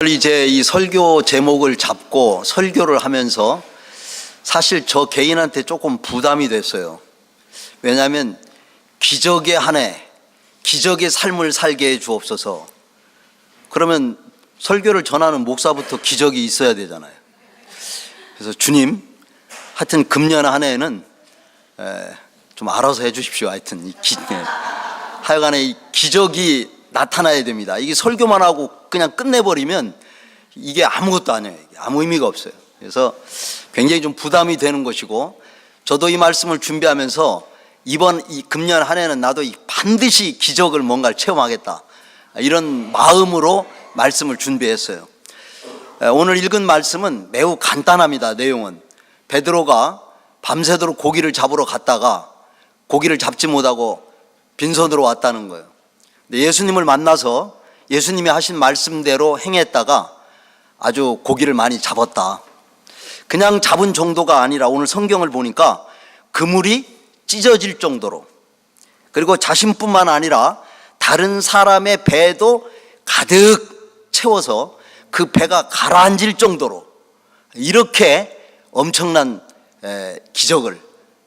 이제 이 설교 제목을 잡고 설교를 하면서 사실 저 개인한테 조금 부담이 됐어요. 왜냐하면 기적의 한 해, 기적의 삶을 살게 해 주옵소서. 그러면 설교를 전하는 목사부터 기적이 있어야 되잖아요. 그래서 주님, 하여튼 금년 한 해에는 좀 알아서 해 주십시오. 하여튼 하여간에 이 기적이 나타나야 됩니다. 이게 설교만 하고 그냥 끝내버리면 이게 아무것도 아니에요. 아무 의미가 없어요. 그래서 굉장히 좀 부담이 되는 것이고, 저도 이 말씀을 준비하면서 이번 이 금년 한 해는 나도 반드시 기적을 뭔가를 체험하겠다, 이런 마음으로 말씀을 준비했어요. 오늘 읽은 말씀은 매우 간단합니다. 내용은 베드로가 밤새도록 고기를 잡으러 갔다가 고기를 잡지 못하고 빈손으로 왔다는 거예요. 예수님을 만나서 예수님이 하신 말씀대로 행했다가 아주 고기를 많이 잡았다. 그냥 잡은 정도가 아니라 오늘 성경을 보니까 그물이 찢어질 정도로, 그리고 자신뿐만 아니라 다른 사람의 배도 가득 채워서 그 배가 가라앉을 정도로 이렇게 엄청난 기적을,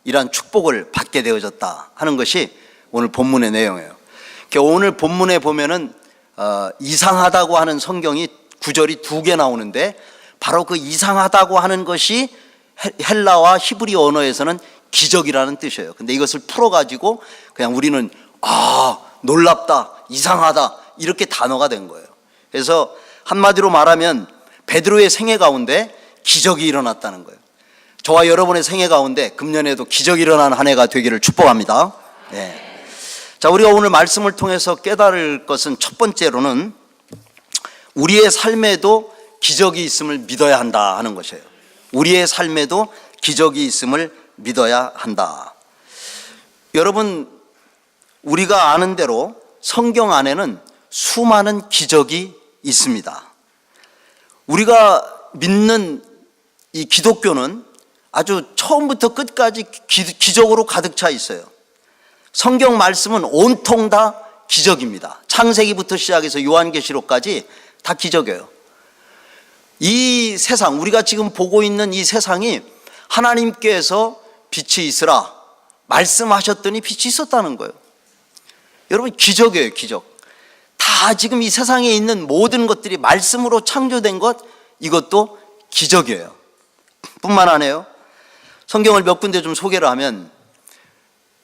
이러한 축복을 받게 되어졌다 하는 것이 오늘 본문의 내용이에요. 오늘 본문에 보면은 이상하다고 하는 성경이 구절이 2개 나오는데, 바로 그 이상하다고 하는 것이 헬라와 히브리 언어에서는 기적이라는 뜻이에요. 근데 이것을 풀어가지고 그냥 우리는 놀랍다, 이상하다, 이렇게 단어가 된 거예요. 그래서 한마디로 말하면 베드로의 생애 가운데 기적이 일어났다는 거예요. 저와 여러분의 생애 가운데 금년에도 기적이 일어나는 한 해가 되기를 축복합니다. 네. 자, 우리가 오늘 말씀을 통해서 깨달을 것은, 첫 번째로는 우리의 삶에도 기적이 있음을 믿어야 한다 하는 것이에요. 우리의 삶에도 기적이 있음을 믿어야 한다. 여러분, 우리가 아는 대로 성경 안에는 수많은 기적이 있습니다. 우리가 믿는 이 기독교는 아주 처음부터 끝까지 기적으로 가득 차 있어요. 성경 말씀은 온통 다 기적입니다. 창세기부터 시작해서 요한계시록까지 다 기적이에요. 이 세상, 우리가 지금 보고 있는 이 세상이 하나님께서 빛이 있으라 말씀하셨더니 빛이 있었다는 거예요. 여러분, 기적이에요. 기적. 다 지금 이 세상에 있는 모든 것들이 말씀으로 창조된 것, 이것도 기적이에요. 뿐만 아니에요. 성경을 몇 군데 좀 소개를 하면,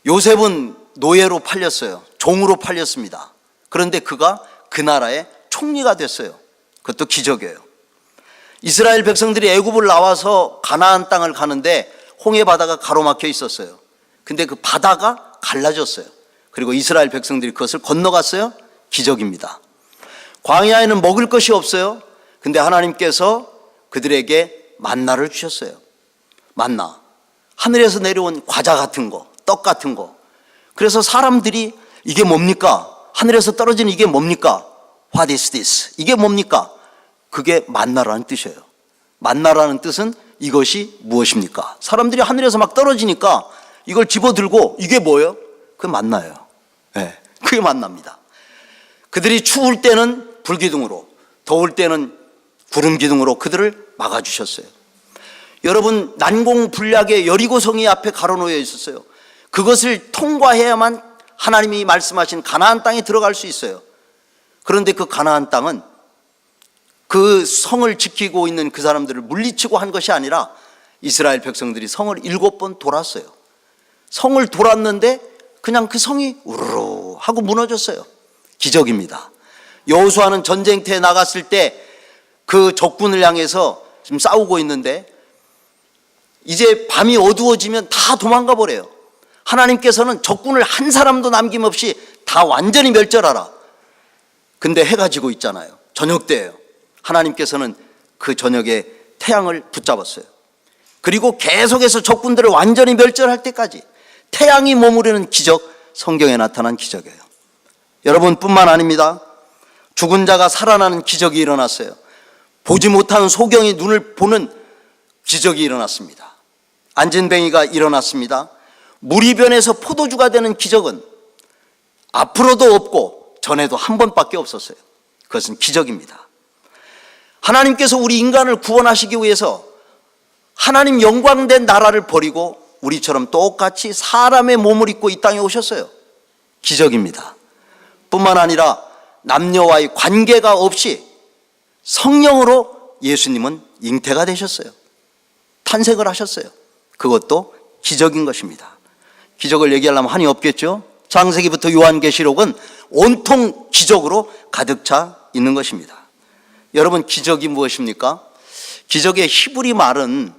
요셉은 노예로 팔렸어요. 종으로 팔렸습니다. 그런데 그가 그 나라의 총리가 됐어요. 그것도 기적이에요. 이스라엘 백성들이 애굽을 나와서 가나안 땅을 가는데 홍해 바다가 가로막혀 있었어요. 근데 그 바다가 갈라졌어요. 그리고 이스라엘 백성들이 그것을 건너갔어요. 기적입니다. 광야에는 먹을 것이 없어요. 근데 하나님께서 그들에게 만나를 주셨어요. 만나, 하늘에서 내려온 과자 같은 거, 떡 같은 거. 그래서 사람들이 이게 뭡니까? 하늘에서 떨어지는 이게 뭡니까? What is this? 이게 뭡니까? 그게 만나라는 뜻이에요. 만나라는 뜻은 이것이 무엇입니까? 사람들이 하늘에서 막 떨어지니까 이걸 집어들고 이게 뭐예요? 그게 만나예요. 네, 그게 만납니다. 그들이 추울 때는 불기둥으로, 더울 때는 구름 기둥으로 그들을 막아주셨어요. 여러분, 난공불락의 여리고성이 앞에 가로놓여 있었어요. 그것을 통과해야만 하나님이 말씀하신 가나안 땅에 들어갈 수 있어요. 그런데 그 가나안 땅은 그 성을 지키고 있는 그 사람들을 물리치고 한 것이 아니라 이스라엘 백성들이 성을 7번 돌았어요. 성을 돌았는데 그냥 그 성이 우르르 하고 무너졌어요. 기적입니다. 여호수아는 전쟁터에 나갔을 때 그 적군을 향해서 지금 싸우고 있는데, 이제 밤이 어두워지면 다 도망가 버려요. 하나님께서는 적군을 한 사람도 남김없이 다 완전히 멸절하라. 근데 해가 지고 있잖아요. 저녁 때예요. 하나님께서는 그 저녁에 태양을 붙잡았어요. 그리고 계속해서 적군들을 완전히 멸절할 때까지 태양이 머무르는 기적, 성경에 나타난 기적이에요. 여러분뿐만 아닙니다. 죽은 자가 살아나는 기적이 일어났어요. 보지 못하는 소경이 눈을 보는 기적이 일어났습니다. 안진뱅이가 일어났습니다. 물이 변해서 포도주가 되는 기적은 앞으로도 없고 전에도 한 번밖에 없었어요. 그것은 기적입니다. 하나님께서 우리 인간을 구원하시기 위해서 하나님 영광된 나라를 버리고 우리처럼 똑같이 사람의 몸을 입고 이 땅에 오셨어요. 기적입니다. 뿐만 아니라 남녀와의 관계가 없이 성령으로 예수님은 잉태가 되셨어요. 탄생을 하셨어요. 그것도 기적인 것입니다. 기적을 얘기하려면 한이 없겠죠. 창세기부터 요한계시록은 온통 기적으로 가득 차 있는 것입니다. 여러분, 기적이 무엇입니까? 기적의 히브리 말로는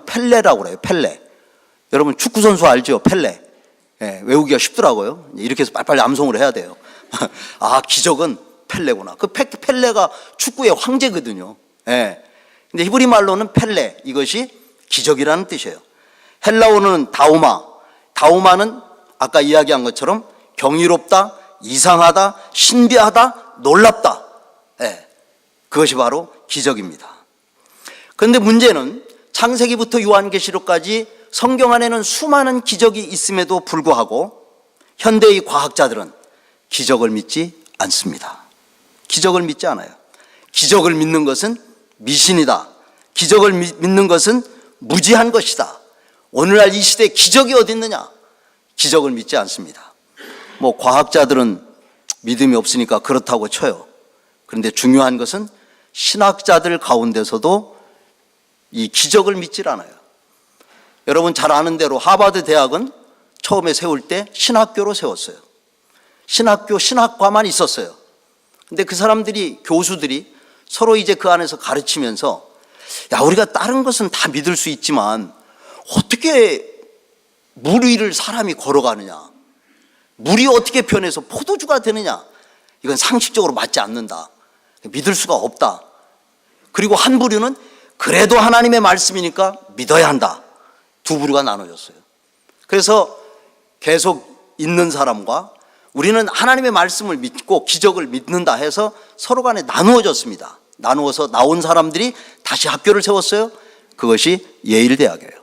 펠레라고 그래요. 펠레. 여러분 축구선수 알죠? 펠레. 외우기가 쉽더라고요. 이렇게 해서 빨리빨리 암송을 해야 돼요. 아, 기적은 펠레구나. 그 펠레가 축구의 황제거든요. 근데 히브리 말로는 펠레, 이것이 기적이라는 뜻이에요. 헬라어는 다우마는 아까 이야기한 것처럼 경이롭다, 이상하다, 신비하다, 놀랍다. 그것이 바로 기적입니다. 그런데 문제는 창세기부터 요한계시록까지 성경 안에는 수많은 기적이 있음에도 불구하고 현대의 과학자들은 기적을 믿지 않습니다. 기적을 믿지 않아요. 기적을 믿는 것은 미신이다. 기적을 믿는 것은 무지한 것이다. 오늘날 이 시대에 기적이 어디 있느냐? 기적을 믿지 않습니다. 과학자들은 믿음이 없으니까 그렇다고 쳐요. 그런데 중요한 것은 신학자들 가운데서도 이 기적을 믿질 않아요. 여러분 잘 아는 대로 하버드 대학은 처음에 세울 때 신학교로 세웠어요. 신학교 신학과만 있었어요. 근데 그 사람들이, 교수들이 서로 이제 그 안에서 가르치면서, 야, 우리가 다른 것은 다 믿을 수 있지만 어떻게 물 위를 사람이 걸어가느냐, 물이 어떻게 변해서 포도주가 되느냐, 이건 상식적으로 맞지 않는다. 믿을 수가 없다. 그리고 한 부류는 그래도 하나님의 말씀이니까 믿어야 한다. 두 부류가 나눠졌어요. 그래서 계속 있는 사람과 우리는 하나님의 말씀을 믿고 기적을 믿는다 해서 서로 간에 나누어졌습니다. 나누어서 나온 사람들이 다시 학교를 세웠어요. 그것이 예일대학이에요.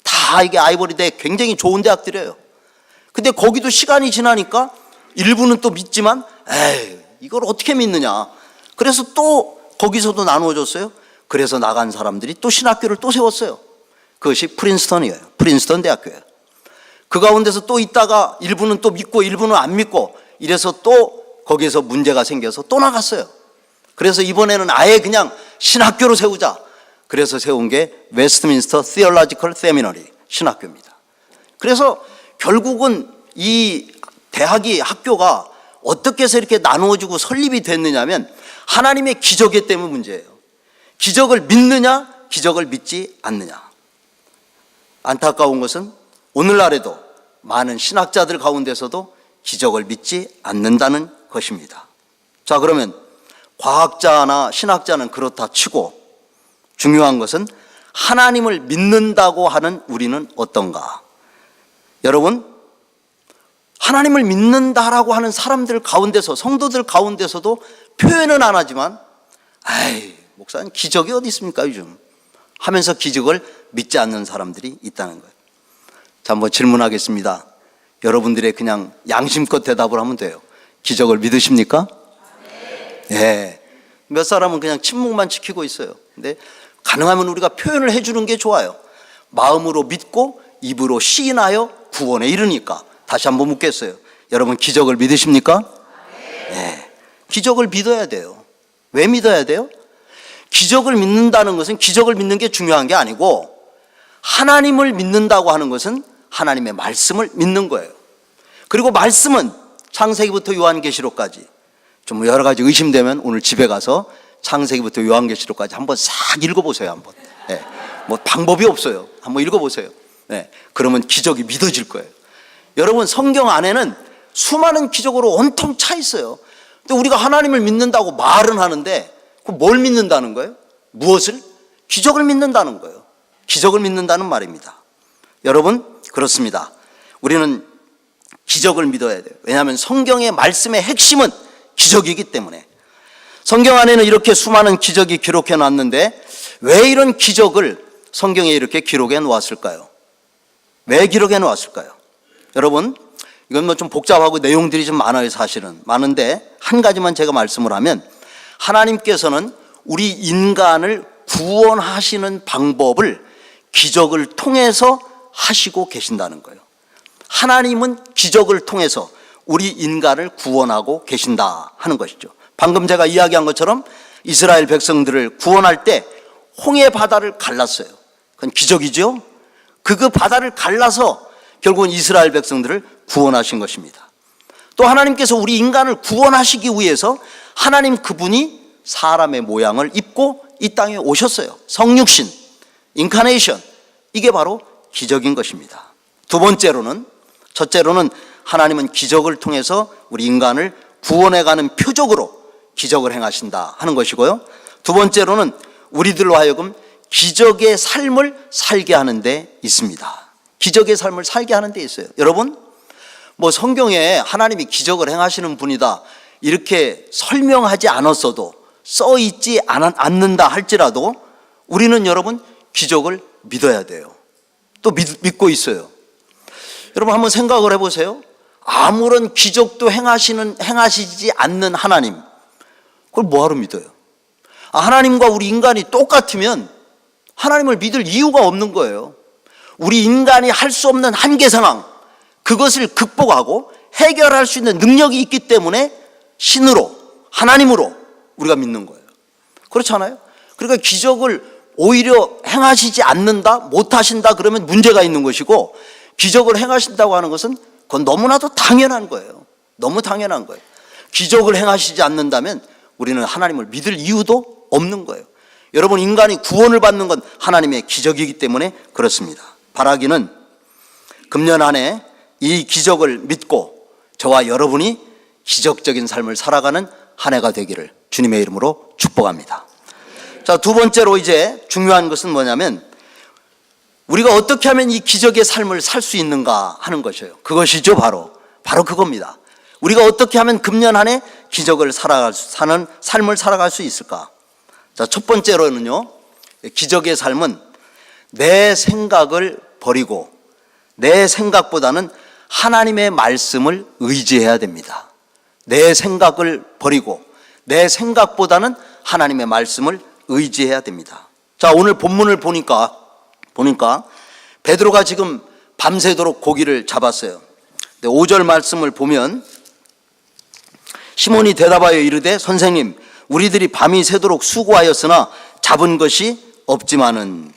다 이게 아이보리대 굉장히 좋은 대학들이에요. 근데 거기도 시간이 지나니까 일부는 또 믿지만, 에이, 이걸 어떻게 믿느냐. 그래서 또 거기서도 나누어졌어요. 그래서 나간 사람들이 또 신학교를 또 세웠어요. 그것이 프린스턴이에요. 프린스턴 대학교예요. 그 가운데서 또 있다가 일부는 또 믿고 일부는 안 믿고 이래서 또 거기에서 문제가 생겨서 또 나갔어요. 그래서 이번에는 아예 그냥 신학교로 세우자. 그래서 세운 게 웨스트민스터 Theological Seminary 신학교입니다. 그래서 결국은 이 대학이, 학교가 어떻게 해서 이렇게 나누어지고 설립이 됐느냐면 하나님의 기적이 때문에 문제예요. 기적을 믿느냐, 기적을 믿지 않느냐. 안타까운 것은 오늘날에도 많은 신학자들 가운데서도 기적을 믿지 않는다는 것입니다. 자, 그러면 과학자나 신학자는 그렇다 치고 중요한 것은 하나님을 믿는다고 하는 우리는 어떤가? 여러분, 하나님을 믿는다라고 하는 사람들 가운데서, 성도들 가운데서도 표현은 안 하지만, 아이, 목사님 기적이 어디 있습니까 요즘? 하면서 기적을 믿지 않는 사람들이 있다는 거예요. 자, 한번 질문하겠습니다. 여러분들의 그냥 양심껏 대답을 하면 돼요. 기적을 믿으십니까? 네. 몇 사람은 그냥 침묵만 지키고 있어요. 근데 가능하면 우리가 표현을 해주는 게 좋아요. 마음으로 믿고 입으로 시인하여 구원에 이르니까. 다시 한번 묻겠어요. 여러분 기적을 믿으십니까? 네. 기적을 믿어야 돼요. 왜 믿어야 돼요? 기적을 믿는다는 것은 기적을 믿는 게 중요한 게 아니고 하나님을 믿는다고 하는 것은 하나님의 말씀을 믿는 거예요. 그리고 말씀은 창세기부터 요한계시록까지, 좀 여러 가지 의심되면 오늘 집에 가서 창세기부터 요한계시록까지 한번 싹 읽어보세요. 한번. 네. 방법이 없어요. 한번 읽어보세요. 네. 그러면 기적이 믿어질 거예요. 여러분 성경 안에는 수많은 기적으로 온통 차 있어요. 근데 우리가 하나님을 믿는다고 말은 하는데 그럼 뭘 믿는다는 거예요? 무엇을? 기적을 믿는다는 거예요. 기적을 믿는다는 말입니다. 여러분 그렇습니다. 우리는 기적을 믿어야 돼요. 왜냐하면 성경의 말씀의 핵심은 기적이기 때문에. 성경 안에는 이렇게 수많은 기적이 기록해 놨는데 왜 이런 기적을 성경에 이렇게 기록해 놓았을까요? 왜 기록해 놓았을까요? 여러분 이건 좀 복잡하고 내용들이 좀 많아요. 사실은 많은데 한 가지만 제가 말씀을 하면, 하나님께서는 우리 인간을 구원하시는 방법을 기적을 통해서 하시고 계신다는 거예요. 하나님은 기적을 통해서 우리 인간을 구원하고 계신다 하는 것이죠. 방금 제가 이야기한 것처럼 이스라엘 백성들을 구원할 때 홍해 바다를 갈랐어요. 그건 기적이죠. 그 바다를 갈라서 결국은 이스라엘 백성들을 구원하신 것입니다. 또 하나님께서 우리 인간을 구원하시기 위해서 하나님 그분이 사람의 모양을 입고 이 땅에 오셨어요. 성육신, 인카네이션. 이게 바로 기적인 것입니다. 두 번째로는, 첫째로는 하나님은 기적을 통해서 우리 인간을 구원해가는 표적으로 기적을 행하신다 하는 것이고요. 두 번째로는 우리들로 하여금 기적의 삶을 살게 하는 데 있습니다. 기적의 삶을 살게 하는 데 있어요. 여러분, 뭐 성경에 하나님이 기적을 행하시는 분이다 이렇게 설명하지 않았어도, 써 있지 않는다 할지라도 우리는 여러분 기적을 믿어야 돼요. 또 믿고 있어요. 여러분 한번 생각을 해보세요. 아무런 기적도 행하시지 않는 하나님, 그걸 뭐하러 믿어요? 하나님과 우리 인간이 똑같으면 하나님을 믿을 이유가 없는 거예요. 우리 인간이 할 수 없는 한계 상황, 그것을 극복하고 해결할 수 있는 능력이 있기 때문에 신으로, 하나님으로 우리가 믿는 거예요. 그렇지 않아요? 그러니까 기적을 오히려 행하시지 않는다, 못하신다 그러면 문제가 있는 것이고, 기적을 행하신다고 하는 것은 그건 너무나도 당연한 거예요. 너무 당연한 거예요. 기적을 행하시지 않는다면 우리는 하나님을 믿을 이유도 없는 거예요. 여러분, 인간이 구원을 받는 건 하나님의 기적이기 때문에 그렇습니다. 바라기는 금년 안에 이 기적을 믿고 저와 여러분이 기적적인 삶을 살아가는 한 해가 되기를 주님의 이름으로 축복합니다. 자, 두 번째로 이제 중요한 것은 뭐냐면 우리가 어떻게 하면 이 기적의 삶을 살 수 있는가 하는 것이에요. 그것이죠. 바로 그겁니다. 우리가 어떻게 하면 금년 한 해 기적을 사는 삶을 살아갈 수 있을까? 자, 첫 번째로는요, 기적의 삶은 내 생각을 버리고 내 생각보다는 하나님의 말씀을 의지해야 됩니다. 내 생각을 버리고 내 생각보다는 하나님의 말씀을 의지해야 됩니다. 자, 오늘 본문을 보니까 베드로가 지금 밤새도록 고기를 잡았어요. 5절 말씀을 보면 시몬이 대답하여 이르되 선생님, 우리들이 밤이 새도록 수고하였으나 잡은 것이 없지만은,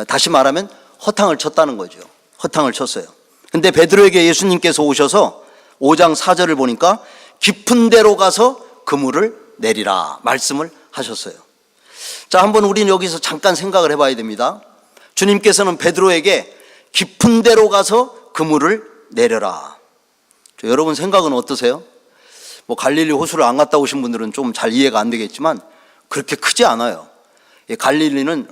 다시 말하면 허탕을 쳤다는 거죠. 허탕을 쳤어요. 근데 베드로에게 예수님께서 오셔서 5장 4절을 보니까 깊은 데로 가서 그물을 내리라 말씀을 하셨어요. 자, 한번 우리는 여기서 잠깐 생각을 해봐야 됩니다. 주님께서는 베드로에게 깊은 데로 가서 그물을 내려라. 여러분 생각은 어떠세요? 뭐 갈릴리 호수를 안 갔다 오신 분들은 좀 잘 이해가 안 되겠지만 그렇게 크지 않아요. 갈릴리는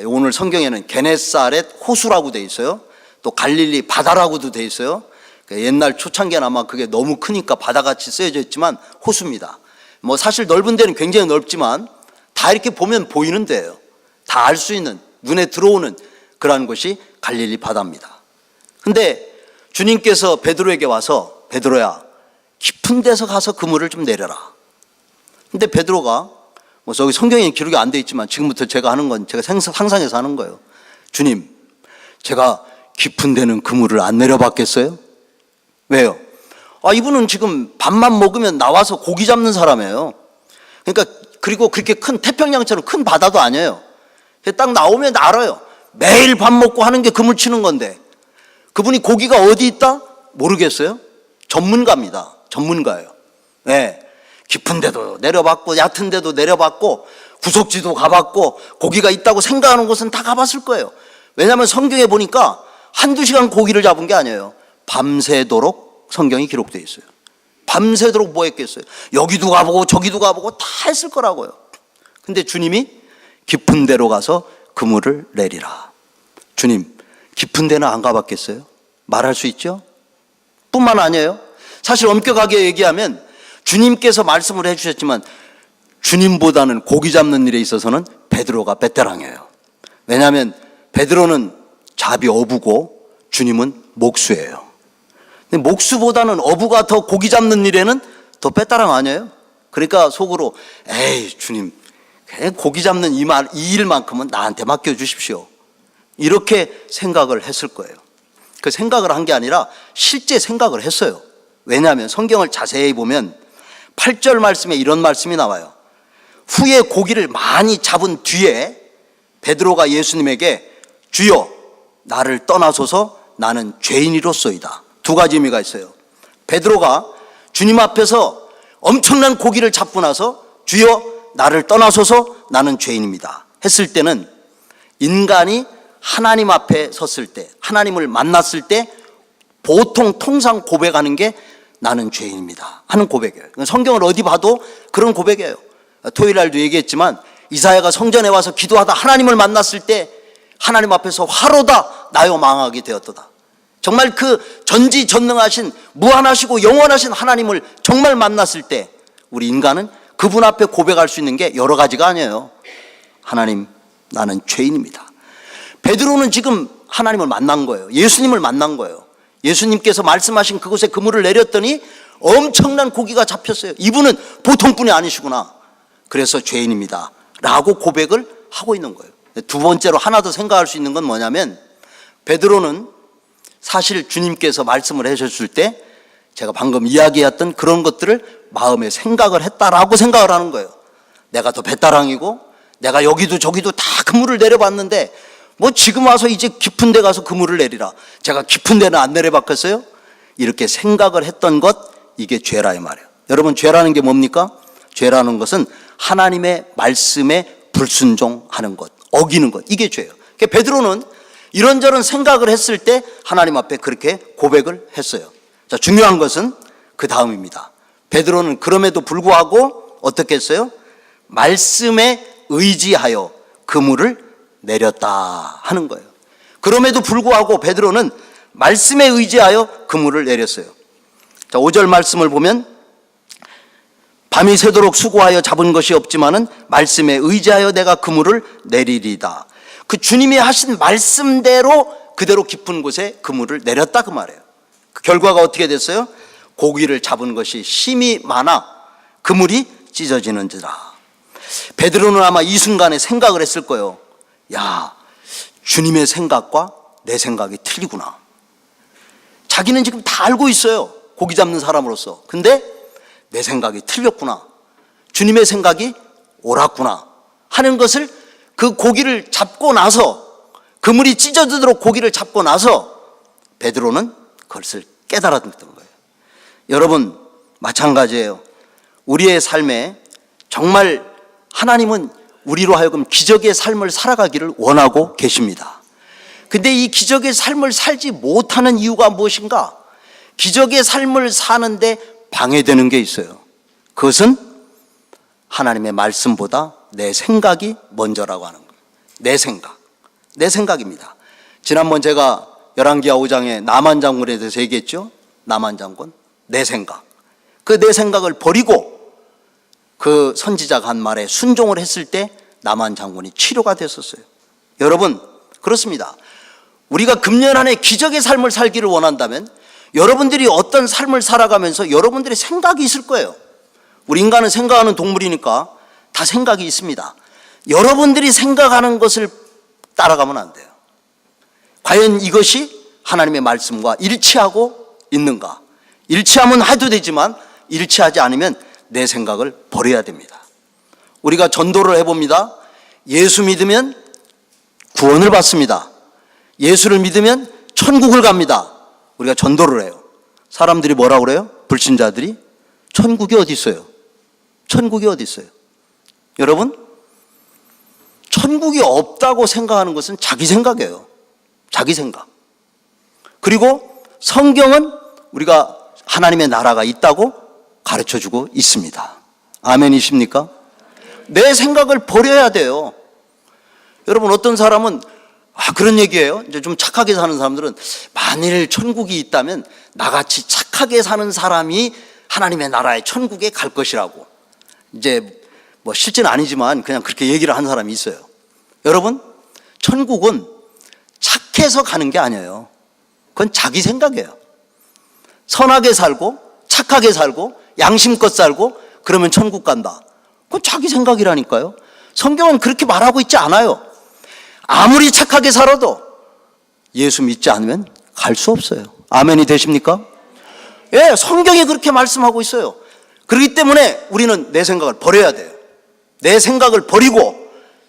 오늘 성경에는 게네사렛 호수라고 돼 있어요. 또 갈릴리 바다라고도 돼 있어요. 옛날 초창기는 아마 그게 너무 크니까 바다같이 쓰여져 있지만 호수입니다. 뭐 사실 넓은 데는 굉장히 넓지만 다 이렇게 보면 보이는 데예요. 다 알 수 있는, 눈에 들어오는 그러한 것이 갈릴리 바다입니다. 근데 주님께서 베드로에게 와서 베드로야, 깊은 데서 가서 그물을 좀 내려라. 근데 베드로가 뭐 저기 성경에 기록이 안 돼 있지만 지금부터 제가 하는 건 제가 상상해서 하는 거예요. 주님, 제가 깊은 데는 그물을 안 내려봤겠어요? 왜요? 이분은 지금 밥만 먹으면 나와서 고기 잡는 사람이에요. 그러니까 그리고 그렇게 큰 태평양처럼 큰 바다도 아니에요. 딱 나오면 알아요. 매일 밥 먹고 하는 게 그물 치는 건데 그분이 고기가 어디 있다? 모르겠어요? 전문가입니다. 전문가예요. 네. 깊은 데도 내려봤고 얕은 데도 내려봤고 구석지도 가봤고 고기가 있다고 생각하는 곳은 다 가봤을 거예요. 왜냐하면 성경에 보니까 한두 시간 고기를 잡은 게 아니에요. 밤새도록 성경이 기록되어 있어요. 밤새도록 뭐 했겠어요? 여기도 가보고 저기도 가보고 다 했을 거라고요. 근데 주님이 깊은 데로 가서 그물을 내리라. 주님, 깊은 데는 안 가봤겠어요? 말할 수 있죠? 뿐만 아니에요. 사실 엄격하게 얘기하면 주님께서 말씀을 해주셨지만 주님보다는 고기 잡는 일에 있어서는 베드로가 베테랑이에요. 왜냐하면 베드로는 잡이 어부고 주님은 목수예요. 근데 목수보다는 어부가 더 고기 잡는 일에는 더 베테랑 아니에요? 그러니까 속으로 에이 주님 고기 잡는 이 일만큼은 나한테 맡겨주십시오. 이렇게 생각을 했을 거예요. 그 생각을 한 게 아니라 실제 생각을 했어요. 왜냐하면 성경을 자세히 보면 8절 말씀에 이런 말씀이 나와요. 후에 고기를 많이 잡은 뒤에 베드로가 예수님에게 주여 나를 떠나소서 나는 죄인이로소이다. 두 가지 의미가 있어요. 베드로가 주님 앞에서 엄청난 고기를 잡고 나서 주여 나를 떠나소서 나는 죄인입니다 했을 때는 인간이 하나님 앞에 섰을 때, 하나님을 만났을 때 보통 통상 고백하는 게 나는 죄인입니다 하는 고백이에요. 성경을 어디 봐도 그런 고백이에요. 토요일 날도 얘기했지만 이사야가 성전에 와서 기도하다 하나님을 만났을 때 하나님 앞에서 화로다 나요 망하게 되었도다. 정말 그 전지전능하신 무한하시고 영원하신 하나님을 정말 만났을 때 우리 인간은 그분 앞에 고백할 수 있는 게 여러 가지가 아니에요. 하나님 나는 죄인입니다. 베드로는 지금 하나님을 만난 거예요. 예수님을 만난 거예요. 예수님께서 말씀하신 그곳에 그물을 내렸더니 엄청난 고기가 잡혔어요. 이분은 보통 분이 아니시구나. 그래서 죄인입니다 라고 고백을 하고 있는 거예요. 두 번째로 하나 더 생각할 수 있는 건 뭐냐면 베드로는 사실 주님께서 말씀을 해주셨을 때 제가 방금 이야기했던 그런 것들을 마음에 생각을 했다라고 생각을 하는 거예요. 내가 더 배따랑이고 내가 여기도 저기도 다 그물을 내려봤는데 뭐 지금 와서 이제 깊은 데 가서 그물을 내리라. 제가 깊은 데는 안 내려봤겠어요? 이렇게 생각을 했던 것, 이게 죄라 이 말이에요. 여러분 죄라는 게 뭡니까? 죄라는 것은 하나님의 말씀에 불순종하는 것, 어기는 것, 이게 죄예요. 그러니까 베드로는 이런저런 생각을 했을 때 하나님 앞에 그렇게 고백을 했어요. 자, 중요한 것은 그 다음입니다. 베드로는 그럼에도 불구하고 어떻게 했어요? 말씀에 의지하여 그물을 내렸다 하는 거예요. 그럼에도 불구하고 베드로는 말씀에 의지하여 그물을 내렸어요. 자, 5절 말씀을 보면 밤이 새도록 수고하여 잡은 것이 없지만은 말씀에 의지하여 내가 그물을 내리리다. 그 주님이 하신 말씀대로 그대로 깊은 곳에 그물을 내렸다 그 말이에요. 그 결과가 어떻게 됐어요? 고기를 잡은 것이 심히 많아 그물이 찢어지는지라. 베드로는 아마 이 순간에 생각을 했을 거예요. 야, 주님의 생각과 내 생각이 틀리구나. 자기는 지금 다 알고 있어요. 고기 잡는 사람으로서. 근데 내 생각이 틀렸구나. 주님의 생각이 옳았구나 하는 것을 그 고기를 잡고 나서, 그물이 찢어지도록 고기를 잡고 나서 베드로는 그것을 깨달았던 거예요. 여러분 마찬가지예요. 우리의 삶에 정말 하나님은 우리로 하여금 기적의 삶을 살아가기를 원하고 계십니다. 근데 이 기적의 삶을 살지 못하는 이유가 무엇인가? 기적의 삶을 사는데 방해되는 게 있어요. 그것은 하나님의 말씀보다 내 생각이 먼저라고 하는 거예요. 내 생각입니다. 지난번 제가 열왕기하 5장에 나만 장군에 대해서 얘기했죠. 나만 장군, 내 생각. 그 내 생각을 버리고 그 선지자가 한 말에 순종을 했을 때 나만 장군이 치료가 됐었어요. 여러분 그렇습니다. 우리가 금년 안에 기적의 삶을 살기를 원한다면 여러분들이 어떤 삶을 살아가면서 여러분들의 생각이 있을 거예요. 우리 인간은 생각하는 동물이니까 다 생각이 있습니다. 여러분들이 생각하는 것을 따라가면 안 돼요. 과연 이것이 하나님의 말씀과 일치하고 있는가? 일치하면 해도 되지만 일치하지 않으면 내 생각을 버려야 됩니다. 우리가 전도를 해봅니다. 예수 믿으면 구원을 받습니다. 예수를 믿으면 천국을 갑니다. 우리가 전도를 해요. 사람들이 뭐라고 그래요? 불신자들이 천국이 어디 있어요? 천국이 어디 있어요? 여러분 천국이 없다고 생각하는 것은 자기 생각이에요. 자기 생각. 그리고 성경은 우리가 하나님의 나라가 있다고 가르쳐주고 있습니다. 아멘이십니까? 내 생각을 버려야 돼요. 여러분 어떤 사람은 그런 얘기예요. 이제 좀 착하게 사는 사람들은 만일 천국이 있다면 나같이 착하게 사는 사람이 하나님의 나라의 천국에 갈 것이라고. 이제 뭐 실제는 아니지만 그냥 그렇게 얘기를 한 사람이 있어요. 여러분 천국은 착해서 가는 게 아니에요. 그건 자기 생각이에요. 선하게 살고 착하게 살고 양심껏 살고 그러면 천국 간다. 그건 자기 생각이라니까요. 성경은 그렇게 말하고 있지 않아요. 아무리 착하게 살아도 예수 믿지 않으면 갈 수 없어요. 아멘이 되십니까? 예, 성경이 그렇게 말씀하고 있어요. 그렇기 때문에 우리는 내 생각을 버려야 돼요. 내 생각을 버리고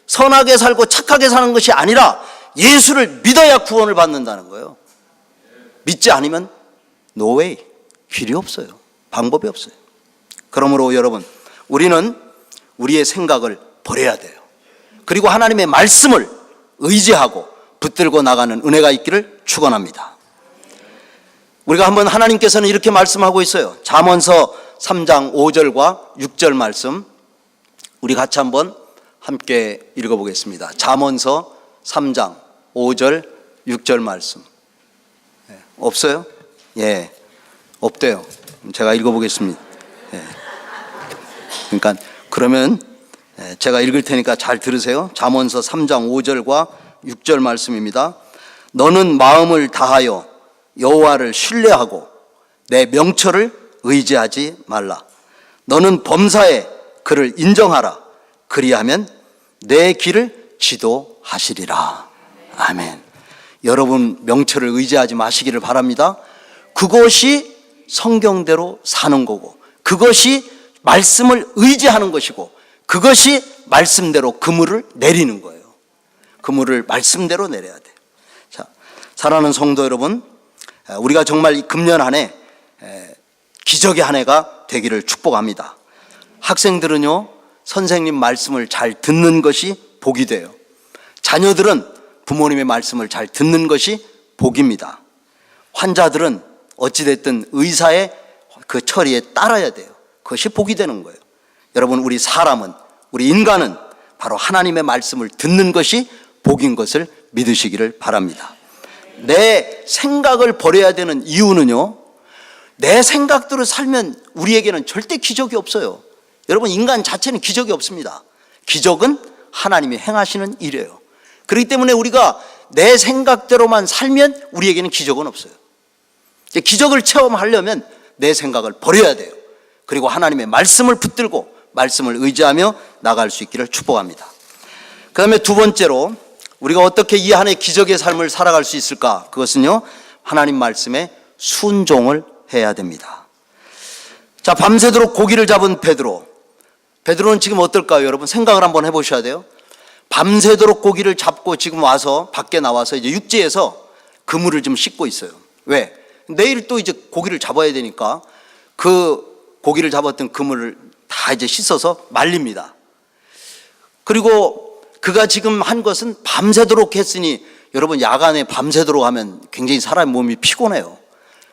선하게 살고 착하게 사는 것이 아니라 예수를 믿어야 구원을 받는다는 거예요. 믿지 않으면 no way, 길이 없어요. 방법이 없어요. 그러므로 여러분, 우리는 우리의 생각을 버려야 돼요. 그리고 하나님의 말씀을 의지하고 붙들고 나가는 은혜가 있기를 축원합니다. 우리가 한번 하나님께서는 이렇게 말씀하고 있어요. 잠언서 3장 5절과 6절 말씀 우리 같이 한번 함께 읽어보겠습니다. 잠언서 3장 5절 6절 말씀. 없어요? 예, 없대요. 제가 읽어보겠습니다. 예. 그러니까 그러면 제가 읽을 테니까 잘 들으세요. 잠언서 3장 5절과 6절 말씀입니다. 너는 마음을 다하여 여호와를 신뢰하고 내 명철을 의지하지 말라. 너는 범사에 그를 인정하라. 그리하면 내 길을 지도하시리라. 아멘. 여러분 명철을 의지하지 마시기를 바랍니다. 그것이 성경대로 사는 거고, 그것이 말씀을 의지하는 것이고, 그것이 말씀대로 그물을 내리는 거예요. 그물을 말씀대로 내려야 돼요. 자, 사랑하는 성도 여러분, 우리가 정말 이 금년 한 해 기적의 한 해가 되기를 축복합니다. 학생들은요, 선생님 말씀을 잘 듣는 것이 복이 돼요. 자녀들은 부모님의 말씀을 잘 듣는 것이 복입니다. 환자들은 어찌됐든 의사의 그 처리에 따라야 돼요. 그것이 복이 되는 거예요. 여러분, 우리 사람은, 우리 인간은 바로 하나님의 말씀을 듣는 것이 복인 것을 믿으시기를 바랍니다. 내 생각을 버려야 되는 이유는요, 내 생각대로 살면 우리에게는 절대 기적이 없어요. 여러분, 인간 자체는 기적이 없습니다. 기적은 하나님이 행하시는 일이에요. 그렇기 때문에 우리가 내 생각대로만 살면 우리에게는 기적은 없어요. 기적을 체험하려면 내 생각을 버려야 돼요. 그리고 하나님의 말씀을 붙들고 말씀을 의지하며 나갈 수 있기를 축복합니다. 그 다음에 두 번째로 우리가 어떻게 이 한 해 기적의 삶을 살아갈 수 있을까? 그것은요, 하나님 말씀에 순종을 해야 됩니다. 자, 밤새도록 고기를 잡은 베드로는 지금 어떨까요? 여러분 생각을 한번 해보셔야 돼요. 밤새도록 고기를 잡고 지금 와서 밖에 나와서 이제 육지에서 그물을 좀 씻고 있어요. 왜? 내일 또 이제 고기를 잡아야 되니까 그 고기를 잡았던 그물을 다 이제 씻어서 말립니다. 그리고 그가 지금 한 것은 밤새도록 했으니, 여러분 야간에 밤새도록 하면 굉장히 사람 몸이 피곤해요.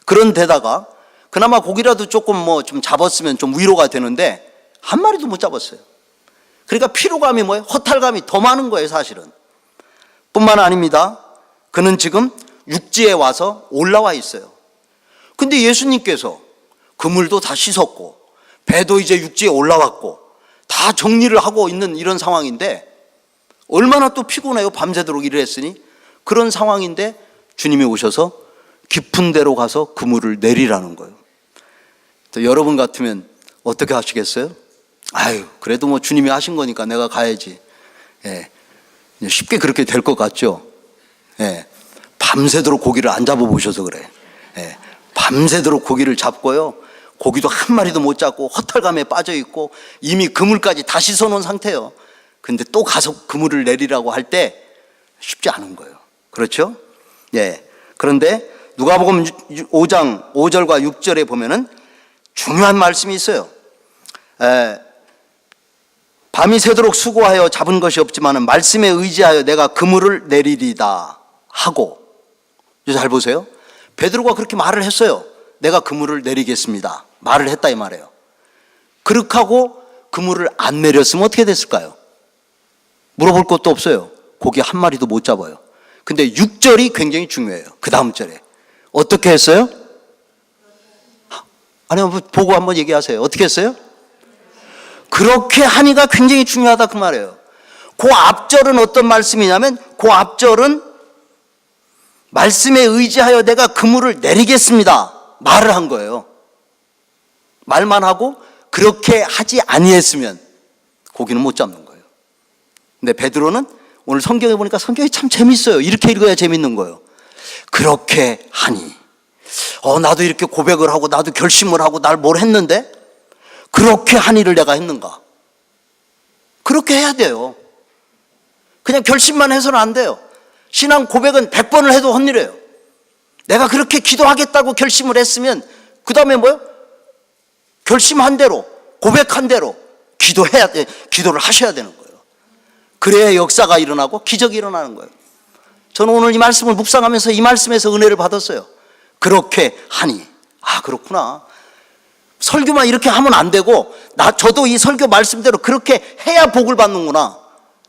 그런데다가 그나마 고기라도 조금 좀 잡았으면 좀 위로가 되는데 한 마리도 못 잡았어요. 그러니까 피로감이 뭐예요? 허탈감이 더 많은 거예요, 사실은. 뿐만 아닙니다. 그는 지금 육지에 와서 올라와 있어요. 근데 예수님께서 그물도 다 씻었고 배도 이제 육지에 올라왔고 다 정리를 하고 있는 이런 상황인데 얼마나 또 피곤해요. 밤새도록 일을 했으니. 그런 상황인데 주님이 오셔서 깊은 데로 가서 그물을 내리라는 거예요. 또 여러분 같으면 어떻게 하시겠어요? 아유, 그래도 주님이 하신 거니까 내가 가야지. 예, 쉽게 그렇게 될 것 같죠? 예, 밤새도록 고기를 안 잡아보셔서 그래. 예, 밤새도록 고기를 잡고요, 고기도 한 마리도 못 잡고 허탈감에 빠져 있고 이미 그물까지 다 씻어놓은 상태예요. 근데 또 가서 그물을 내리라고 할 때 쉽지 않은 거예요. 그렇죠? 예. 그런데 누가복음 5장 5절과 6절에 보면은 중요한 말씀이 있어요. 밤이 새도록 수고하여 잡은 것이 없지만 말씀에 의지하여 내가 그물을 내리리다 하고, 잘 보세요. 베드로가 그렇게 말을 했어요. 내가 그물을 내리겠습니다. 말을 했다 이 말이에요. 그렇게 하고 그물을 안 내렸으면 어떻게 됐을까요? 물어볼 것도 없어요. 고기 한 마리도 못 잡아요. 근데 6절이 굉장히 중요해요. 그 다음 절에 어떻게 했어요? 아니, 보고 한번 얘기하세요. 어떻게 했어요? 그렇게 하니가 굉장히 중요하다 그 말이에요. 그 앞절은 어떤 말씀이냐면, 그 앞절은 말씀에 의지하여 내가 그물을 내리겠습니다 말을 한 거예요. 말만 하고 그렇게 하지 아니했으면 고기는 못 잡는 거예요. 근데 베드로는 오늘 성경에 보니까 성경이 참 재밌어요. 이렇게 읽어야 재밌는 거예요. 그렇게 하니. 나도 이렇게 고백을 하고 나도 결심을 하고 날 뭘 했는데 그렇게 하니를 내가 했는가? 그렇게 해야 돼요. 그냥 결심만 해서는 안 돼요. 신앙 고백은 100번을 해도 헛일이에요. 내가 그렇게 기도하겠다고 결심을 했으면 그 다음에 뭐요? 결심한 대로 고백한 대로 기도를 하셔야 되는 거예요. 그래야 역사가 일어나고 기적이 일어나는 거예요. 저는 오늘 이 말씀을 묵상하면서 이 말씀에서 은혜를 받았어요. 그렇게 하니. 그렇구나. 설교만 이렇게 하면 안 되고 저도 이 설교 말씀대로 그렇게 해야 복을 받는구나.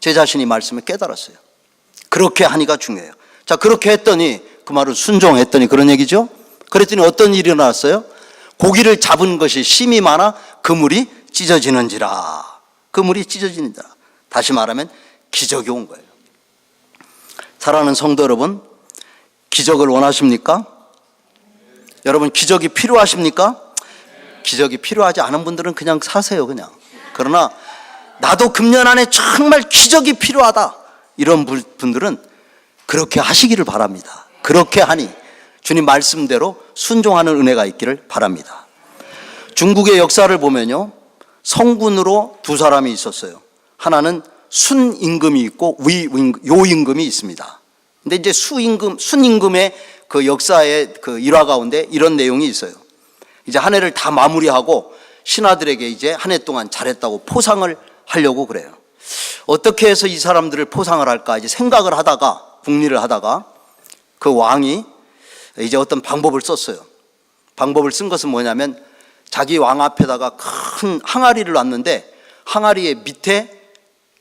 제 자신이 말씀을 깨달았어요. 그렇게 하니가 중요해요. 자, 그렇게 했더니 그 말은 순종했더니 그런 얘기죠. 그랬더니 어떤 일이 일어났어요? 고기를 잡은 것이 심이 많아 그물이 찢어지는지라. 그물이 찢어지는지라. 다시 말하면 기적이 온 거예요. 사랑하는 성도 여러분, 기적을 원하십니까? 여러분, 기적이 필요하십니까? 기적이 필요하지 않은 분들은 그냥 사세요, 그냥. 그러나 나도 금년 안에 정말 기적이 필요하다, 이런 분들은 그렇게 하시기를 바랍니다. 그렇게 하니 주님 말씀대로 순종하는 은혜가 있기를 바랍니다. 중국의 역사를 보면요, 성군으로 두 사람이 있었어요. 하나는 순임금이 있고 요임금이 있습니다. 근데 이제 순임금의 그 역사의 그 일화 가운데 이런 내용이 있어요. 이제 한 해를 다 마무리하고 신하들에게 이제 한 해 동안 잘했다고 포상을 하려고 그래요. 어떻게 해서 이 사람들을 포상을 할까 이제 생각을 하다가, 궁리를 하다가 그 왕이 이제 어떤 방법을 썼어요. 방법을 쓴 것은 뭐냐면 자기 왕 앞에다가 큰 항아리를 놨는데 항아리의 밑에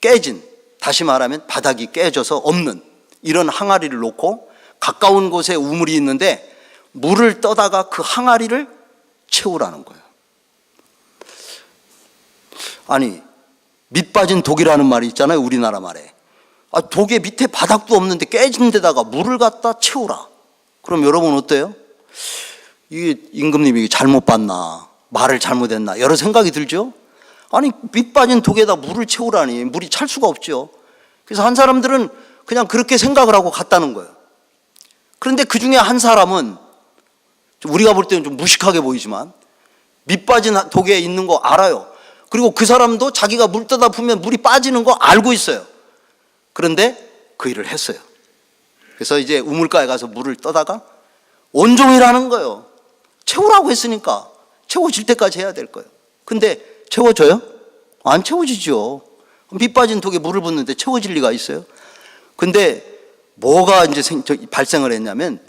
깨진, 다시 말하면 바닥이 깨져서 없는 이런 항아리를 놓고 가까운 곳에 우물이 있는데 물을 떠다가 그 항아리를 채우라는 거예요. 아니, 밑 빠진 독이라는 말이 있잖아요, 우리나라 말에. 독의 밑에 바닥도 없는데 깨진 데다가 물을 갖다 채우라. 그럼 여러분 어때요? 이게 임금님이 잘못 봤나, 말을 잘못했나, 여러 생각이 들죠? 아니, 밑 빠진 독에다 물을 채우라니 물이 찰 수가 없죠. 그래서 한 사람들은 그냥 그렇게 생각을 하고 갔다는 거예요. 그런데 그 중에 한 사람은 우리가 볼 때는 좀 무식하게 보이지만 밑 빠진 독에 있는 거 알아요. 그리고 그 사람도 자기가 물 떠다 보면 물이 빠지는 거 알고 있어요. 그런데 그 일을 했어요. 그래서 이제 우물가에 가서 물을 떠다가 온종일 하는 거예요. 채우라고 했으니까 채워질 때까지 해야 될 거예요. 근데 채워져요? 안 채워지죠. 밑 빠진 독에 물을 붓는데 채워질 리가 있어요? 근데 뭐가 이제 발생을 했냐면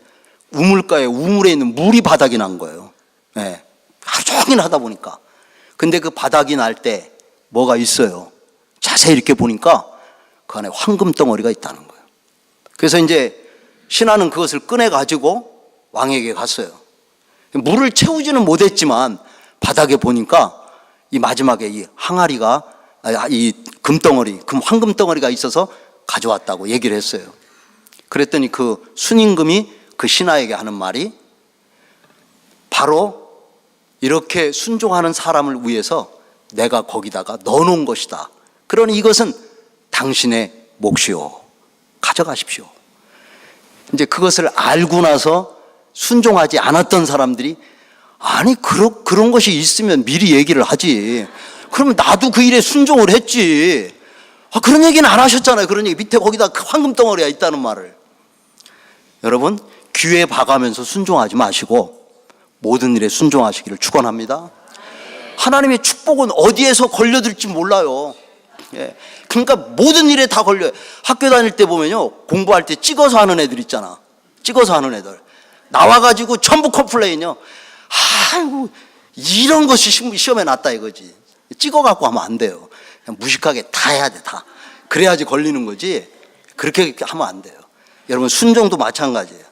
우물에 있는 물이 바닥이 난 거예요. 네. 하루 종일 하다 보니까. 근데 그 바닥이 날 때 뭐가 있어요. 자세히 이렇게 보니까 그 안에 황금 덩어리가 있다는 거예요. 그래서 이제 신하는 그것을 꺼내가지고 왕에게 갔어요. 물을 채우지는 못했지만 바닥에 보니까 이 마지막에 이 항아리가, 이 황금 덩어리가 있어서 가져왔다고 얘기를 했어요. 그랬더니 그 순임금이 그 신하에게 하는 말이 바로 이렇게 순종하는 사람을 위해서 내가 거기다가 넣어놓은 것이다. 그러니 이것은 당신의 몫이요. 가져가십시오. 이제 그것을 알고 나서 순종하지 않았던 사람들이 아니, 그런 것이 있으면 미리 얘기를 하지. 그러면 나도 그 일에 순종을 했지. 그런 얘기는 안 하셨잖아요. 그런 얘기. 밑에 거기다 황금 덩어리가 있다는 말을. 여러분, 귀에 박으면서 순종하지 마시고 모든 일에 순종하시기를 축원합니다. 하나님의 축복은 어디에서 걸려들지 몰라요. 예. 그러니까 모든 일에 다 걸려요. 학교 다닐 때 보면요, 공부할 때 찍어서 하는 애들 있잖아. 찍어서 하는 애들 나와가지고 전부 컴플레인요. 아이고, 이런 것이 시험에 났다 이거지. 찍어갖고 하면 안 돼요. 그냥 무식하게 다 해야 돼, 다. 그래야지 걸리는 거지. 그렇게 하면 안 돼요. 여러분, 순종도 마찬가지예요.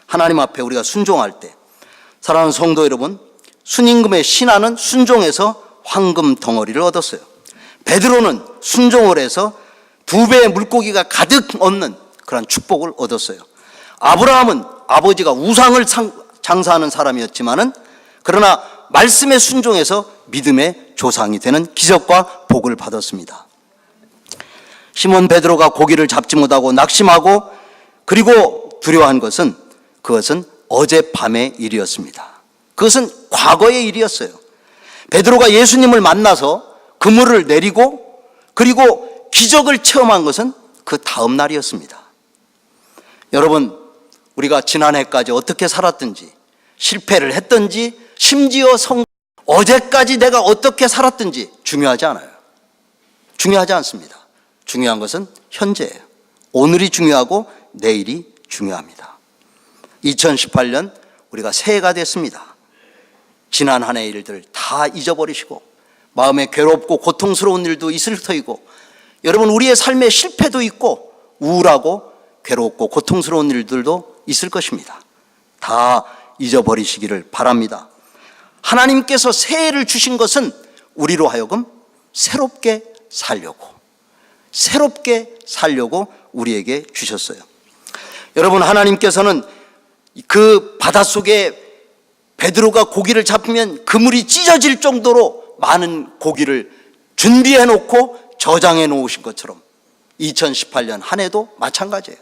하나님 앞에 우리가 순종할 때, 사랑하는 성도 여러분, 순임금의 신하는 순종해서 황금 덩어리를 얻었어요. 베드로는 순종을 해서 2배의 물고기가 가득 얻는 그런 축복을 얻었어요. 아브라함은 아버지가 우상을 장사하는 사람이었지만은 그러나 말씀에 순종해서 믿음의 조상이 되는 기적과 복을 받았습니다. 시몬 베드로가 고기를 잡지 못하고 낙심하고 그리고 두려워한 것은 그것은 어젯밤의 일이었습니다. 그것은 과거의 일이었어요. 베드로가 예수님을 만나서 그물을 내리고 그리고 기적을 체험한 것은 그 다음 날이었습니다. 여러분, 우리가 지난해까지 어떻게 살았든지, 실패를 했든지, 심지어 어제까지 내가 어떻게 살았든지 중요하지 않아요. 중요하지 않습니다. 중요한 것은 현재예요. 오늘이 중요하고 내일이 중요합니다. 2018년 우리가 새해가 됐습니다. 지난 한 해의 일들 다 잊어버리시고 마음에 괴롭고 고통스러운 일도 있을 터이고, 여러분, 우리의 삶에 실패도 있고 우울하고 괴롭고 고통스러운 일들도 있을 것입니다. 다 잊어버리시기를 바랍니다. 하나님께서 새해를 주신 것은 우리로 하여금 새롭게 살려고 우리에게 주셨어요. 여러분, 하나님께서는 그 바닷속에 베드로가 고기를 잡으면 그물이 찢어질 정도로 많은 고기를 준비해 놓고 저장해 놓으신 것처럼 2018년 한 해도 마찬가지예요.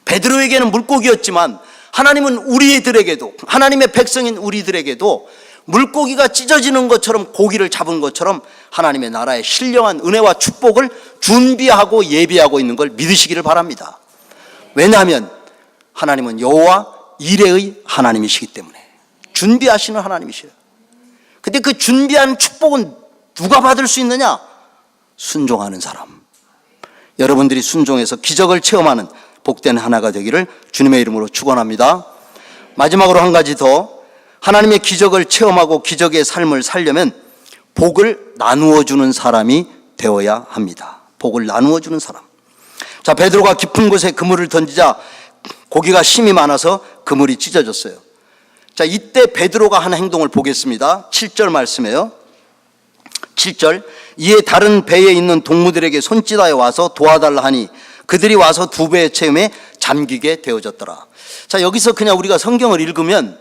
베드로에게는 물고기였지만 하나님은 우리들에게도, 하나님의 백성인 우리들에게도 물고기가 찢어지는 것처럼 고기를 잡은 것처럼 하나님의 나라의 신령한 은혜와 축복을 준비하고 예비하고 있는 걸 믿으시기를 바랍니다. 왜냐하면 하나님은 여호와 이레의 하나님이시기 때문에 준비하시는 하나님이시에요. 근데 그 준비한 축복은 누가 받을 수 있느냐? 순종하는 사람. 여러분들이 순종해서 기적을 체험하는 복된 하나가 되기를 주님의 이름으로 축원합니다. 마지막으로 한 가지 더, 하나님의 기적을 체험하고 기적의 삶을 살려면 복을 나누어 주는 사람이 되어야 합니다. 복을 나누어 주는 사람. 자, 베드로가 깊은 곳에 그물을 던지자 고기가 심이 많아서 그물이 찢어졌어요. 자, 이때 베드로가 한 행동을 보겠습니다. 7절 말씀이에요. 7절, 이에 다른 배에 있는 동무들에게 손짓하여 와서 도와달라 하니 그들이 와서 두 배의 체험에 잠기게 되어졌더라. 자, 여기서 그냥 우리가 성경을 읽으면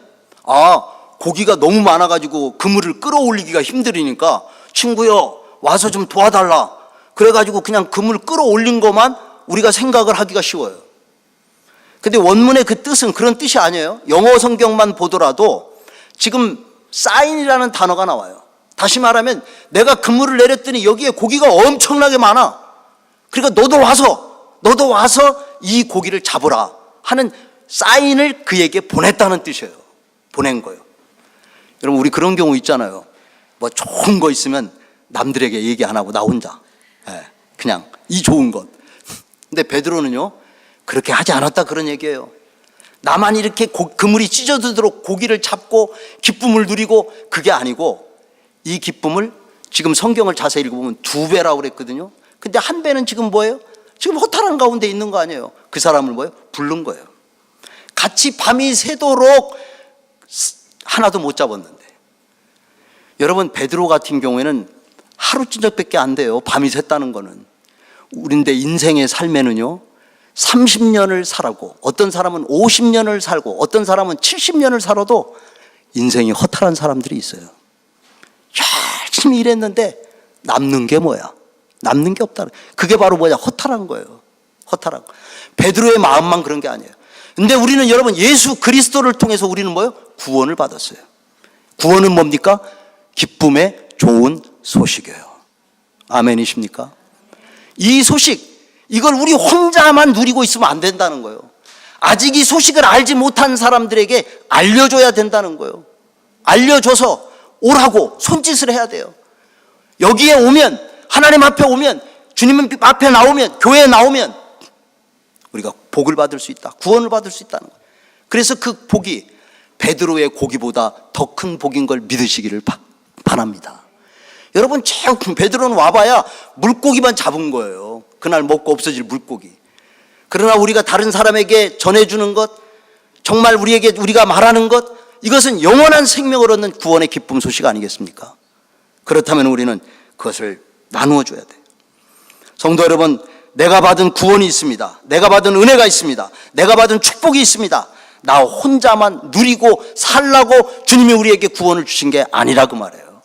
고기가 너무 많아가지고 그물을 끌어올리기가 힘들으니까 친구여 와서 좀 도와달라, 그래가지고 그냥 그물 끌어올린 것만 우리가 생각을 하기가 쉬워요. 근데 원문의 그 뜻은 그런 뜻이 아니에요. 영어 성경만 보더라도 지금 사인이라는 단어가 나와요. 다시 말하면 내가 그물을 내렸더니 여기에 고기가 엄청나게 많아. 그러니까 너도 와서 이 고기를 잡으라 하는 사인을 그에게 보냈다는 뜻이에요. 보낸 거예요. 여러분, 우리 그런 경우 있잖아요. 뭐 좋은 거 있으면 남들에게 얘기 안 하고 나 혼자 그냥 이 좋은 것. 근데 베드로는요 그렇게 하지 않았다, 그런 얘기예요. 나만 이렇게 그물이 찢어지도록 고기를 잡고 기쁨을 누리고, 그게 아니고 이 기쁨을 지금 성경을 자세히 읽어보면 두 배라고 그랬거든요. 근데 한 배는 지금 뭐예요? 지금 허탈한 가운데 있는 거 아니에요. 그 사람을 뭐예요? 부른 거예요. 같이 밤이 새도록 하나도 못 잡았는데. 여러분, 베드로 같은 경우에는 하루 찐적밖에 안 돼요. 밤이 샜다는 거는. 우린데 인생의 삶에는요 30년을 살고, 어떤 사람은 50년을 살고, 어떤 사람은 70년을 살아도 인생이 허탈한 사람들이 있어요. 열심히 일했는데 남는 게 뭐야? 남는 게 없다. 그게 바로 뭐냐? 허탈한 거예요. 허탈한 거. 베드로의 마음만 그런 게 아니에요. 근데 우리는, 여러분, 예수 그리스도를 통해서 우리는 뭐예요? 구원을 받았어요. 구원은 뭡니까? 기쁨의 좋은 소식이에요. 아멘이십니까? 이 소식, 이걸 우리 혼자만 누리고 있으면 안 된다는 거예요. 아직 이 소식을 알지 못한 사람들에게 알려줘야 된다는 거예요. 알려줘서 오라고 손짓을 해야 돼요. 여기에 오면, 하나님 앞에 오면, 주님 앞에 나오면, 교회에 나오면 우리가 복을 받을 수 있다, 구원을 받을 수 있다는 거예요. 그래서 그 복이 베드로의 고기보다 더 큰 복인 걸 믿으시기를 바랍니다. 여러분, 베드로는 와봐야 물고기만 잡은 거예요. 그날 먹고 없어질 물고기. 그러나 우리가 다른 사람에게 전해주는 것, 정말 우리가 말하는 것, 이것은 영원한 생명을 얻는 구원의 기쁨 소식 아니겠습니까? 그렇다면 우리는 그것을 나누어 줘야 돼요. 성도 여러분, 내가 받은 구원이 있습니다. 내가 받은 은혜가 있습니다. 내가 받은 축복이 있습니다. 나 혼자만 누리고 살라고 주님이 우리에게 구원을 주신 게 아니라고 말해요.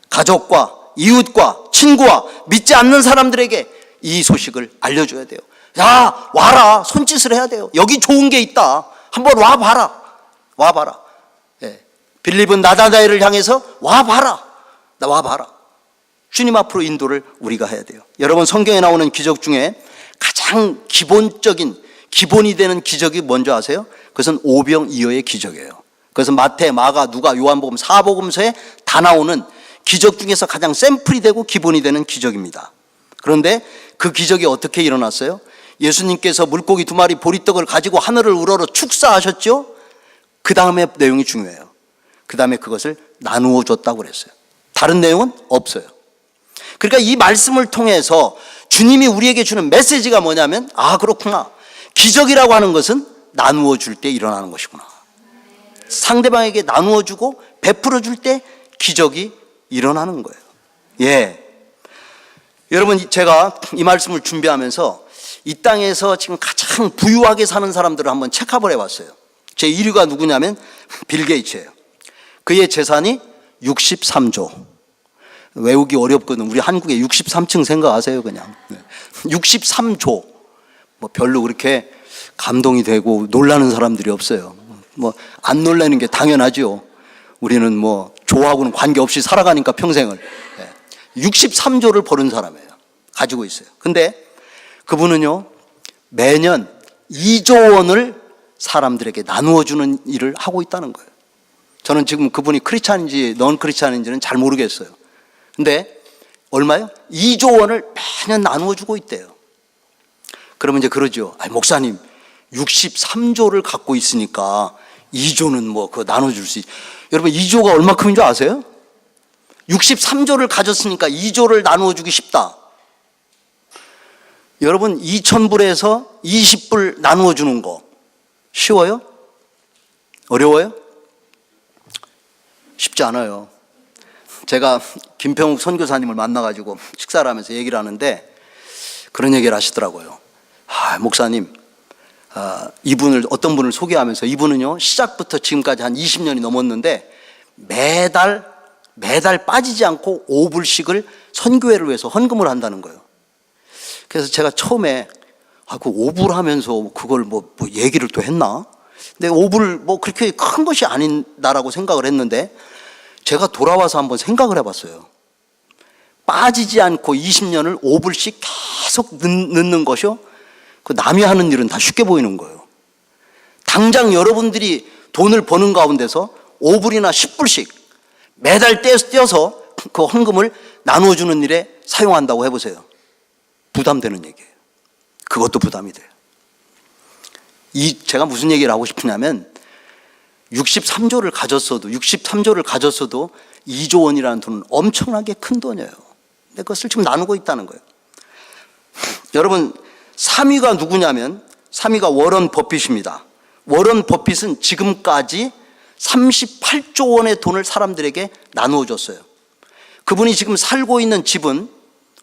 가족과 이웃과 친구와 믿지 않는 사람들에게 이 소식을 알려줘야 돼요. 야, 와라. 손짓을 해야 돼요. 여기 좋은 게 있다. 한번 와봐라. 와봐라. 예. 빌립은 나다나엘을 향해서 와봐라. 나 와봐라. 주님 앞으로 인도를 우리가 해야 돼요. 여러분, 성경에 나오는 기적 중에 가장 기본적인 기본이 되는 기적이 뭔지 아세요? 그것은 오병이어의 기적이에요. 그것은 마태, 마가, 누가, 요한복음, 사복음서에 다 나오는 기적 중에서 가장 샘플이 되고 기본이 되는 기적입니다. 그런데 그 기적이 어떻게 일어났어요? 예수님께서 물고기 2마리 보리떡을 가지고 하늘을 우러러 축사하셨죠? 그 다음에 내용이 중요해요. 그 다음에 그것을 나누어 줬다고 그랬어요. 다른 내용은 없어요. 그러니까 이 말씀을 통해서 주님이 우리에게 주는 메시지가 뭐냐면, 아, 그렇구나. 기적이라고 하는 것은 나누어 줄 때 일어나는 것이구나. 상대방에게 나누어 주고 베풀어 줄 때 기적이 일어나는 거예요. 예. 여러분, 제가 이 말씀을 준비하면서 이 땅에서 지금 가장 부유하게 사는 사람들을 한번 체크업을 해봤어요. 제 1위가 누구냐면 빌 게이츠예요. 그의 재산이 63조. 외우기 어렵거든. 우리 한국에 63층 생각하세요, 그냥. 63조. 뭐 별로 그렇게 감동이 되고 놀라는 사람들이 없어요. 뭐 안 놀라는 게 당연하죠. 우리는 뭐 조하고는 관계없이 살아가니까 평생을. 63조를 버는 사람이에요. 가지고 있어요. 근데 그분은요, 매년 2조 원을 사람들에게 나누어 주는 일을 하고 있다는 거예요. 저는 지금 그분이 크리스찬인지 넌 크리스찬인지는 잘 모르겠어요. 근데 얼마요? 2조 원을 매년 나누어 주고 있대요. 그러면 이제 그러죠. 아니, 목사님, 63조를 갖고 있으니까 2조는 뭐 그거 나눠줄 수 여러분, 2조가 얼마큼인 줄 아세요? 63조를 가졌으니까 2조를 나누어 주기 쉽다. 여러분, 2,000불에서 20불 나누어 주는 거 쉬워요? 어려워요? 쉽지 않아요. 제가 김평욱 선교사님을 만나가지고 식사를 하면서 얘기를 하는데 그런 얘기를 하시더라고요. 아, 목사님, 이분을, 어떤 분을 소개하면서, 이분은요, 시작부터 지금까지 한 20년이 넘었는데 매달 빠지지 않고 5불씩을 선교회를 위해서 헌금을 한다는 거예요. 그래서 제가 처음에 그 5불 하면서 그걸 뭐 얘기를 또 했나? 근데 5불 뭐 그렇게 큰 것이 아닌다라고 생각을 했는데, 제가 돌아와서 한번 생각을 해봤어요. 빠지지 않고 20년을 5불씩 계속 넣는 것이요, 그 남이 하는 일은 다 쉽게 보이는 거예요. 당장 여러분들이 돈을 버는 가운데서 5불이나 10불씩 매달 떼어서 그 헌금을 나눠주는 일에 사용한다고 해보세요. 부담되는 얘기예요. 그것도 부담이 돼요. 제가 무슨 얘기를 하고 싶으냐면, 63조를 가졌어도 2조 원이라는 돈은 엄청나게 큰 돈이에요. 근데 그것을 지금 나누고 있다는 거예요. 여러분, 3위가 누구냐면 3위가 워런 버핏입니다. 워런 버핏은 지금까지 38조 원의 돈을 사람들에게 나누어 줬어요. 그분이 지금 살고 있는 집은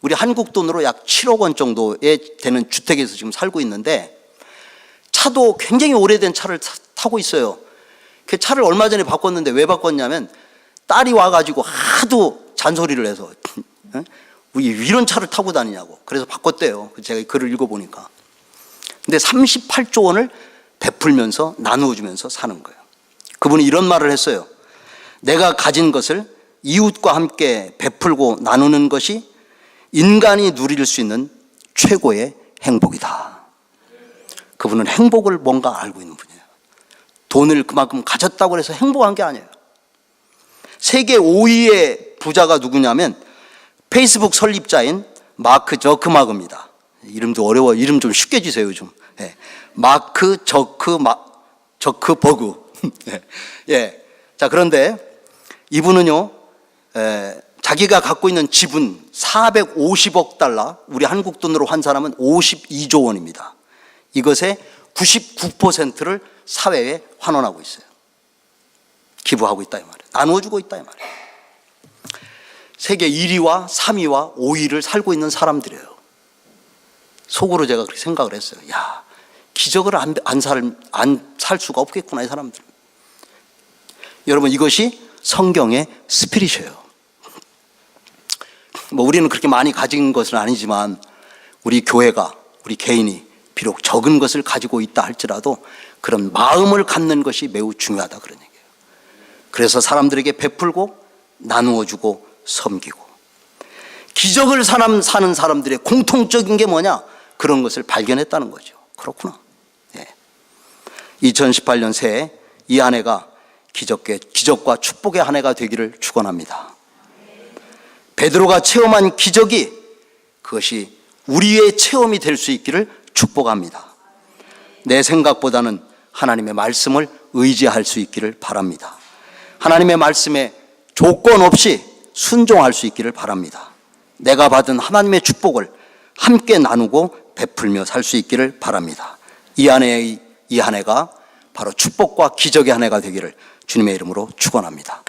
우리 한국 돈으로 약 7억 원 정도에 되는 주택에서 지금 살고 있는데, 차도 굉장히 오래된 차를 타고 있어요. 그 차를 얼마 전에 바꿨는데 왜 바꿨냐면, 딸이 와가지고 하도 잔소리를 해서 이런 차를 타고 다니냐고, 그래서 바꿨대요. 제가 글을 읽어보니까. 근데 38조 원을 베풀면서 나누어주면서 사는 거예요. 그분이 이런 말을 했어요. 내가 가진 것을 이웃과 함께 베풀고 나누는 것이 인간이 누릴 수 있는 최고의 행복이다. 그분은 행복을 뭔가 알고 있는 분이에요. 돈을 그만큼 가졌다고 해서 행복한 게 아니에요. 세계 5위의 부자가 누구냐면 페이스북 설립자인 마크 저크버그입니다. 이름도 어려워요. 이름 좀 쉽게 지세요, 요즘. 예. 마크 저크버그. 예. 자, 그런데 이분은요, 자기가 갖고 있는 지분 450억 달러, 우리 한국 돈으로 환산하면 52조 원입니다. 이것의 99%를 사회에 환원하고 있어요. 기부하고 있다 이 말이에요. 나누어주고 있다 이 말이에요. 세계 1위와 3위와 5위를 살고 있는 사람들이에요. 속으로 제가 그렇게 생각을 했어요. 야, 기적을 안 살 수가 없겠구나, 이 사람들. 여러분, 이것이 성경의 스피릿이에요. 뭐 우리는 그렇게 많이 가진 것은 아니지만 우리 교회가, 우리 개인이 비록 적은 것을 가지고 있다 할지라도 그런 마음을 갖는 것이 매우 중요하다 그런 얘기예요. 그래서 사람들에게 베풀고 나누어주고 섬기고, 기적을 사는 사람들의 공통적인 게 뭐냐? 그런 것을 발견했다는 거죠. 그렇구나. 2018년 새해 이 한 해가 기적과 축복의 한 해가 되기를 축원합니다. 베드로가 체험한 기적이 그것이 우리의 체험이 될 수 있기를 축복합니다. 내 생각보다는 하나님의 말씀을 의지할 수 있기를 바랍니다. 하나님의 말씀에 조건 없이 순종할 수 있기를 바랍니다. 내가 받은 하나님의 축복을 함께 나누고 베풀며 살 수 있기를 바랍니다. 이 한 해가 바로 축복과 기적의 한 해가 되기를 주님의 이름으로 축원합니다.